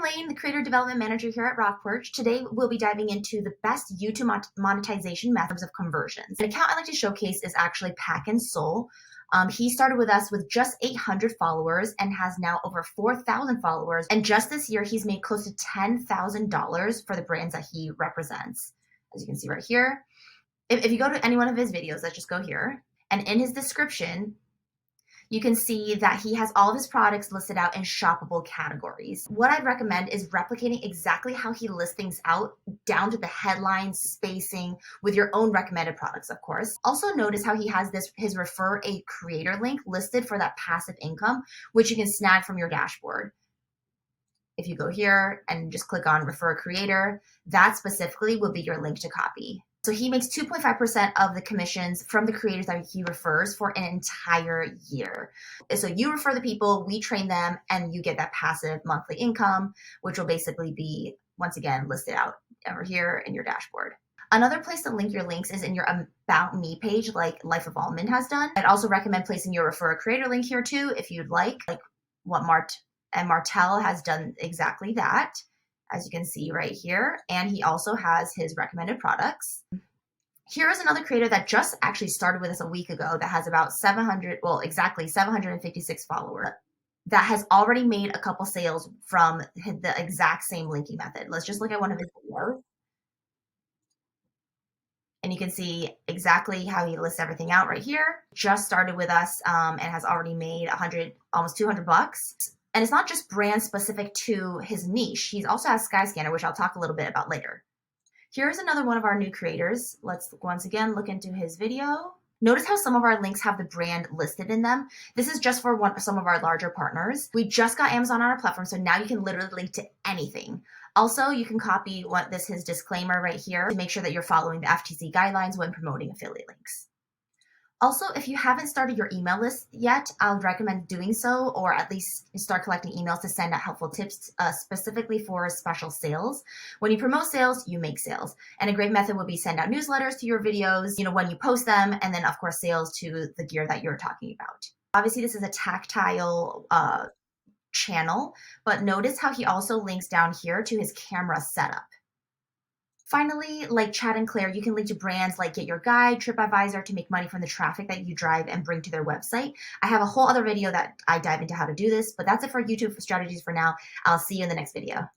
Elaine, the Creator Development Manager here at RockPorch. Today we'll be diving into the best YouTube monetization methods of conversions. An account I like to showcase is actually Pack and Soul. He started with us with just 800 followers and has now over 4,000 followers. And just this year, he's made close to $10,000 for the brands that he represents. As you can see right here. If you go to any one of his videos, let's just go here. And in his description, you can see that he has all of his products listed out in shoppable categories. What I'd recommend is replicating exactly how he lists things out down to the headlines, spacing, with your own recommended products, of course. Also notice how he has his refer a creator link listed for that passive income, which you can snag from your dashboard. If you go here and just click on refer a creator, that specifically will be your link to copy. So he makes 2.5% of the commissions from the creators that he refers for an entire year. So you refer the people, we train them, and you get that passive monthly income, which will basically be, once again, listed out over here in your dashboard. Another place to link your links is in your About Me page, like Life of Almond has done. I'd also recommend placing your refer a creator link here too, if you'd like what Martel has done exactly that, as you can see right here. And he also has his recommended products. Here is another creator that just actually started with us a week ago that has about 756 followers that has already made a couple sales from the exact same linking method. Let's just look at one of his videos. And you can see exactly how he lists everything out right here. Just started with us and has already made almost 200 bucks. And it's not just brand specific to his niche. He also has Skyscanner, which I'll talk a little bit about later. Here's another one of our new creators. Let's once again look into his video. Notice how some of our links have the brand listed in them. This is just for some of our larger partners. We just got Amazon on our platform, so now you can literally link to anything. Also, you can copy his disclaimer right here to make sure that you're following the FTC guidelines when promoting affiliate links. Also, if you haven't started your email list yet, I would recommend doing so, or at least start collecting emails to send out helpful tips specifically for special sales. When you promote sales, you make sales. And a great method would be send out newsletters to your videos, when you post them, and then of course sales to the gear that you're talking about. Obviously, this is a tactile channel, but notice how he also links down here to his camera setup. Finally, like Chad and Claire, you can link to brands like Get Your Guide, TripAdvisor to make money from the traffic that you drive and bring to their website. I have a whole other video that I dive into how to do this, but that's it for YouTube strategies for now. I'll see you in the next video.